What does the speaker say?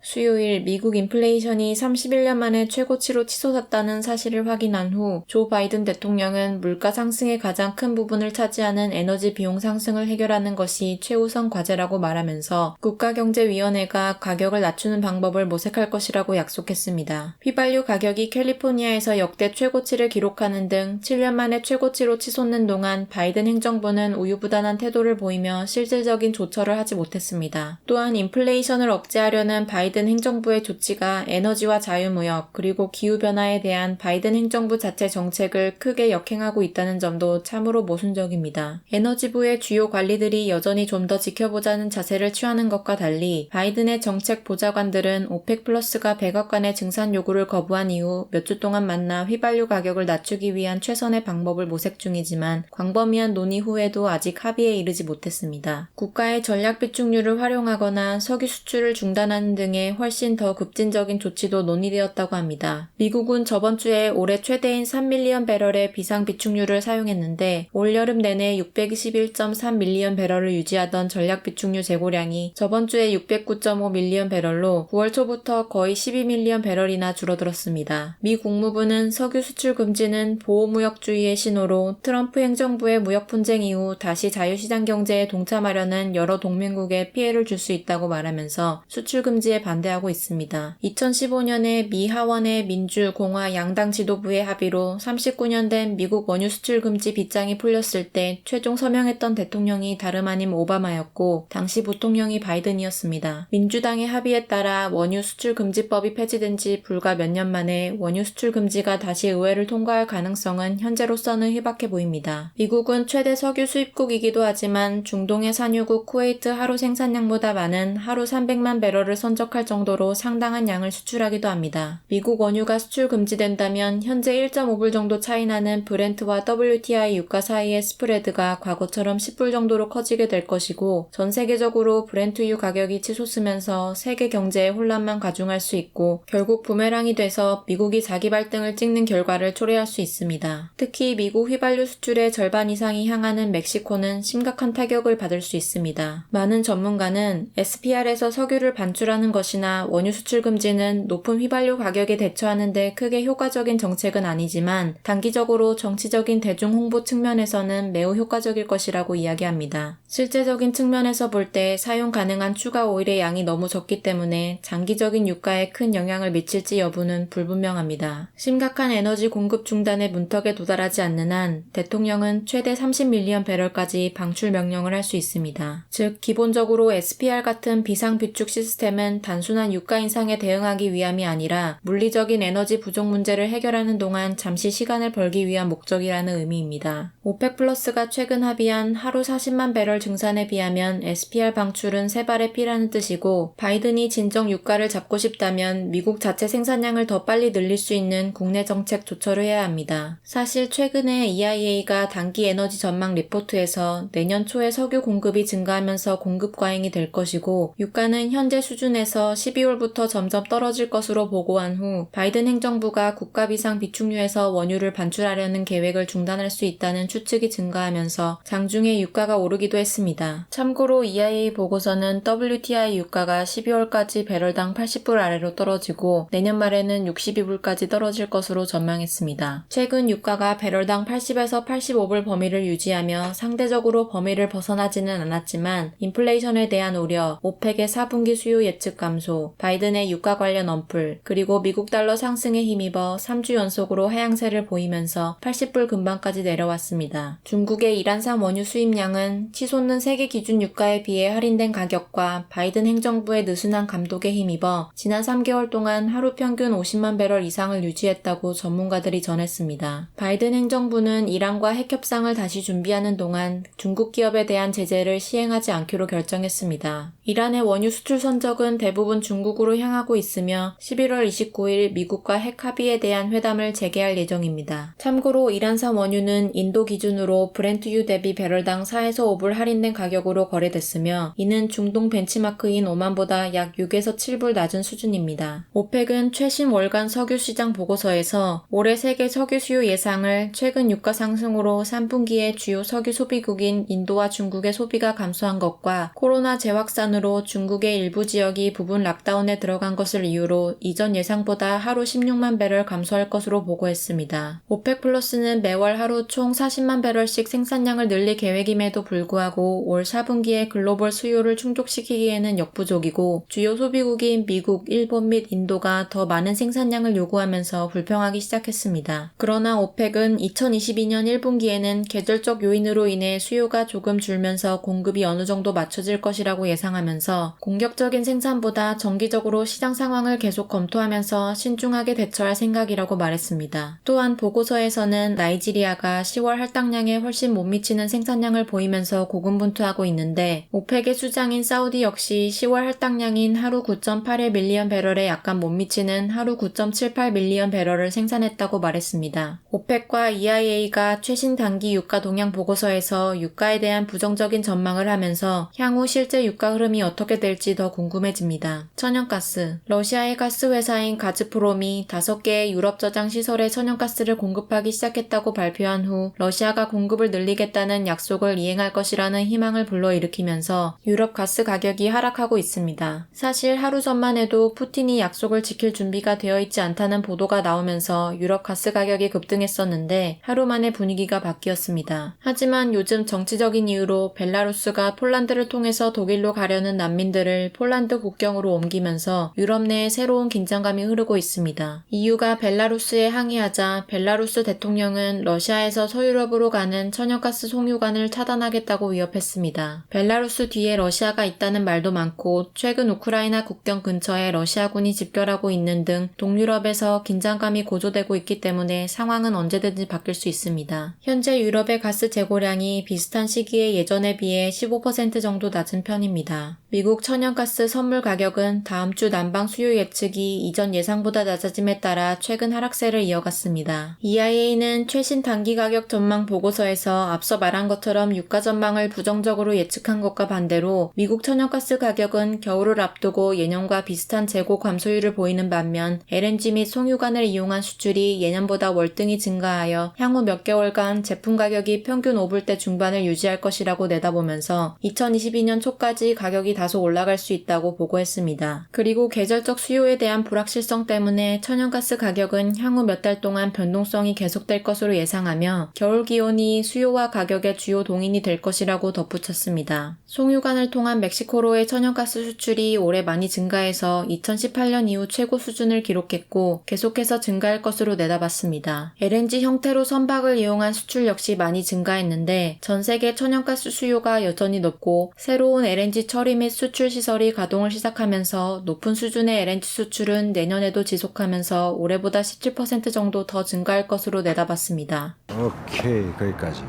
수요일 미국 인플레이션이 31년 만에 최고치로 치솟았다는 사실을 확인한 후 조 바이든 대통령은 물가 상승의 가장 큰 부분을 차지하는 에너지 비용 상승을 해결하는 것이 최우선 과제라고 말하면서 국가경제위원회가 가격을 낮추는 방법을 모색할 것이라고 약속했습니다. 휘발유 가격이 캘리포니아에서 역대 최고치를 기록하는 등 7년 만에 최고치로 치솟는 동안 바이든 행정부는 우유부단한 태도를 보이며 실질적인 조처를 하지 못했습니다. 또한 인플레이션을 억제하려는 바이든 행정부의 조치가 에너지와 자유무역 그리고 기후변화에 대한 바이든 행정부 자체 정책을 크게 역행하고 있다는 점도 참으로 모순적입니다. 에너지부의 주요 관리들이 여전히 좀 더 지켜보자는 자세를 취하는 것과 달리 바이든의 정책 보좌관들은 오펙 플러스가 100억 간의 증산 요구를 거부한 이후 몇 주 동안 만나 휘발유 가격을 낮추기 위한 최선의 방법을 모색 중이지만 광범위한 논의 후에도 아직 합의에 이르지 못했습니다. 국가의 전략 비축률을 활용하거나 석유 수출을 중단하는 등의 훨씬 더 급진적인 조치도 논의되었다고 합니다. 미국은 저번 주에 올해 최대인 3밀리언 배럴의 비상 비축률을 사용했는데 올 여름 내내 621.3밀리언 배럴을 유지하던 전략 비축류 재고량이 저번 주에 609.5밀리언 배럴로 9월 초부터 거의 12밀리언 배럴이나 줄어들었습니다. 미 국무부는 석유 수출 금지는 보호무역주의의 신호로 트럼프 행정부의 무역 분쟁 이후 다시 자유시장 경제에 동참하려는 여러 동맹국에 피해를 줄 수 있다고 말하면서 수출 금지에 반대하고 있습니다. 2015년에 미 하원의 민주, 공화 양당 지도부의 합의로 39년 된 미국 원유 수출 금지 빗장이 풀렸을 때 최종 서명했던 대통령이 다름 아닌 오바마였고 당시 부통령이 바이든이었습니다. 민주당의 합의에 따라 원유 수출 금지법이 폐지된 지 불과 몇 년 만에 원유 수출 금지가 다시 의회를 통과할 가능성은 현재로서는 희박해 보입니다. 미국은 최대 석유 수입국이기도 하지만 중동의 산유국 쿠웨이트 하루 생산량보다 많은 하루 300만 배럴을 선적할 정도로 상당한 양을 수출하기도 합니다. 미국 원유가 수출 금지된다면 현재 1.5불 정도 차이 나는 브렌트와 WTI 유가 사이의 스프레드가 과거처럼 10불 정도로 커지게 될 것이고 전 세계적으로 브렌트유 가격이 치솟으면서 세계 경제에 혼란만 가중할 수 있고 결국 부메랑이 돼서 미국이 자기 발등을 찍는 결과를 초래할 수 있습니다. 특히 미국 휘발유 수출의 절반 이상이 향하는 멕시코는 심각한 타격을 받을 수 있습니다. 많은 전문가는 SPR에서 석유를 반출하는 것이나 원유 수출 금지는 높은 휘발유 가격에 대처하는 데 크게 효과적인 정책은 아니지만 단기적으로 정치적인 대중 홍보 측면에서는 매우 효과적일 것이라고 이야기합니다. 실제적인 측면에서 볼 때 사용 가능한 추가 오일의 양이 너무 적기 때문에 장기적인 유가에 큰 영향을 미칠지 여부는 불분명합니다. 심각한 에너지 공급 중단의 문턱에 도달하지 않는 한 대통령은 최대 30밀리언 배럴까지 방출 명령을 할 수 있습니다. 즉 기본적으로 SPR 같은 비상 비축 시스템은 단순한 유가 인상에 대응하기 위함이 아니라 물리적인 에너지 부족 문제를 해결하는 동안 잠시 시간을 벌기 위한 목적이라는 의미입니다. 오펙 플러스가 최근 합의한 하루 40만 배럴 증산에 비하면 SPR 방출은 3발의 피라는 뜻이고 바이든이 진정 유가를 잡고 싶다면 미국 자체 생산량을 더 빨리 늘릴 수 있는 국내 정책 조처를 해야 합니다. 사실 최근에 EIA가 단기 에너지 전망 리포트에서 내년 초에 석유 공급이 증가하면서 공급 과잉이 될 것이고 유가는 현재 수준에서 12월부터 점점 떨어질 것으로 보고한 후 바이든 행정부가 국가 비상 비축류에서 원유를 반출하려는 계획을 중단할 수 있다는 추측이 증가하면서 장중에 유가가 오르기도 했습니다. 참고로 EIA 보고서는 WTI 유가가 12월까지 배럴당 80불 아래로 떨어지고 내년 말에는 62불까지 떨어질 것으로 전망했습니다. 최근 유가가 배럴당 80에서 85불 범위를 유지하며 상대적으로 범위를 벗어나지는 않았지만 인플레이션에 대한 우려, 오펙의 4분기 수요 예측 감소, 바이든의 유가 관련 언플, 그리고 미국 달러 상승에 힘입어 3주 연속으로 하향세를 보이면서 80불 근방까지 내려왔습니다. 중국의 이란산 원유 수입량은 치솟는 세계 기준 유가에 비해 할인된 가격과 바이든 행정부의 느슨한 감독에 힘입어 지난 3개월 동안 하루 평균 50만 배럴 이상을 유지했다고 전문가들이 전했습니다. 바이든 행정부는 이란과 핵 협상을 다시 준비하는 동안 중국 기업에 대한 제재를 시행하지 않기로 결정했습니다. 이란의 원유 수출 선적은 대부분 중국으로 향하고 있으며 11월 29일 미국과 핵 합의에 대한 회담을 재개할 예정입니다. 참고로 이란산 원유는 인도 기준으로 브렌트유 대비 배럴당 4에서 5불 할인된 가격으로 거래됐으며 이는 중동 벤치마크인 오만보다 약 6에서 7불 낮은 수준입니다. 오펙은 최신 월간 석유 시장 보고서에서 올해 세계 석유 수요 예상을 최근 유가 상승으로 3분기에 주요 석유 소비국인 인도와 중국의 소비가 감소한 것과 코로나 재확산으로 중국의 일부 지역이 부분 부분 락다운에 들어간 것을 이유로 이전 예상보다 하루 16만 배럴 감소할 것으로 보고했습니다. 오펙 플러스는 매월 하루 총 40만 배럴씩 생산량을 늘릴 계획임에도 불구하고 올 4분기에 글로벌 수요를 충족시키기에는 역부족이고 주요 소비국인 미국, 일본 및 인도가 더 많은 생산량을 요구하면서 불평하기 시작했습니다. 그러나 오펙은 2022년 1분기에는 계절적 요인으로 인해 수요가 조금 줄면서 공급이 어느 정도 맞춰질 것이라고 예상하면서 공격적인 생산보다 정기적으로 시장 상황을 계속 검토하면서 신중하게 대처할 생각이라고 말했습니다. 또한 보고서에서는 나이지리아가 10월 할당량에 훨씬 못 미치는 생산량을 보이면서 고군분투하고 있는데 오펙의 수장인 사우디 역시 10월 할당량인 하루 9.81 밀리언 배럴에 약간 못 미치는 하루 9.78 밀리언 배럴을 생산했다고 말했습니다. 오펙과 EIA가 최신 단기 유가 동향 보고서에서 유가에 대한 부정적인 전망을 하면서 향후 실제 유가 흐름이 어떻게 될지 더 궁금해집니다. 천연가스. 러시아의 가스 회사인 가즈프롬이 5개의 유럽 저장 시설에 천연가스를 공급하기 시작했다고 발표한 후 러시아가 공급을 늘리겠다는 약속을 이행할 것이라는 희망을 불러일으키면서 유럽 가스 가격이 하락하고 있습니다. 사실 하루 전만 해도 푸틴이 약속을 지킬 준비가 되어 있지 않다는 보도가 나오면서 유럽 가스 가격이 급등했었는데 하루 만에 분위기가 바뀌었습니다. 하지만 요즘 정치적인 이유로 벨라루스가 폴란드를 통해서 독일로 가려는 난민들을 폴란드 국경으로 옮기면서 유럽 내에 새로운 긴장감이 흐르고 있습니다. EU가 벨라루스에 항의하자 벨라루스 대통령은 러시아에서 서유럽으로 가는 천연가스 송유관을 차단하겠다고 위협했습니다. 벨라루스 뒤에 러시아가 있다는 말도 많고 최근 우크라이나 국경 근처에 러시아군이 집결하고 있는 등 동유럽에서 긴장감이 고조되고 있기 때문에 상황은 언제든지 바뀔 수 있습니다. 현재 유럽의 가스 재고량이 비슷한 시기에 예전에 비해 15% 정도 낮은 편입니다. 미국 천연가스 선물 가격은 다음 주 난방 수요 예측이 이전 예상보다 낮아짐에 따라 최근 하락세를 이어갔습니다. EIA는 최신 단기 가격 전망 보고서에서 앞서 말한 것처럼 유가 전망을 부정적으로 예측한 것과 반대로 미국 천연가스 가격은 겨울을 앞두고 예년과 비슷한 재고 감소율을 보이는 반면 LNG 및 송유관을 이용한 수출이 예년보다 월등히 증가하여 향후 몇 개월간 제품 가격이 평균 5불대 중반을 유지할 것이라고 내다보면서 2022년 초까지 가격이 다소 올라갈 수 있다고 보고했습니다. 그리고 계절적 수요에 대한 불확실성 때문에 천연가스 가격은 향후 몇 달 동안 변동성이 계속될 것으로 예상하며 겨울 기온이 수요와 가격의 주요 동인이 될 것이라고 덧붙였습니다. 송유관을 통한 멕시코로의 천연가스 수출이 올해 많이 증가해서 2018년 이후 최고 수준을 기록했고 계속해서 증가할 것으로 내다봤습니다. LNG 형태로 선박을 이용한 수출 역시 많이 증가했는데 전 세계 천연가스 수요가 여전히 높고 새로운 LNG 처리 및 수출 시설이 가동을 시작하면서 높은 수준의 LNG 수출은 내년에도 지속하면서 올해보다 17% 정도 더 증가할 것으로 내다봤습니다. 오케이, 거기까지.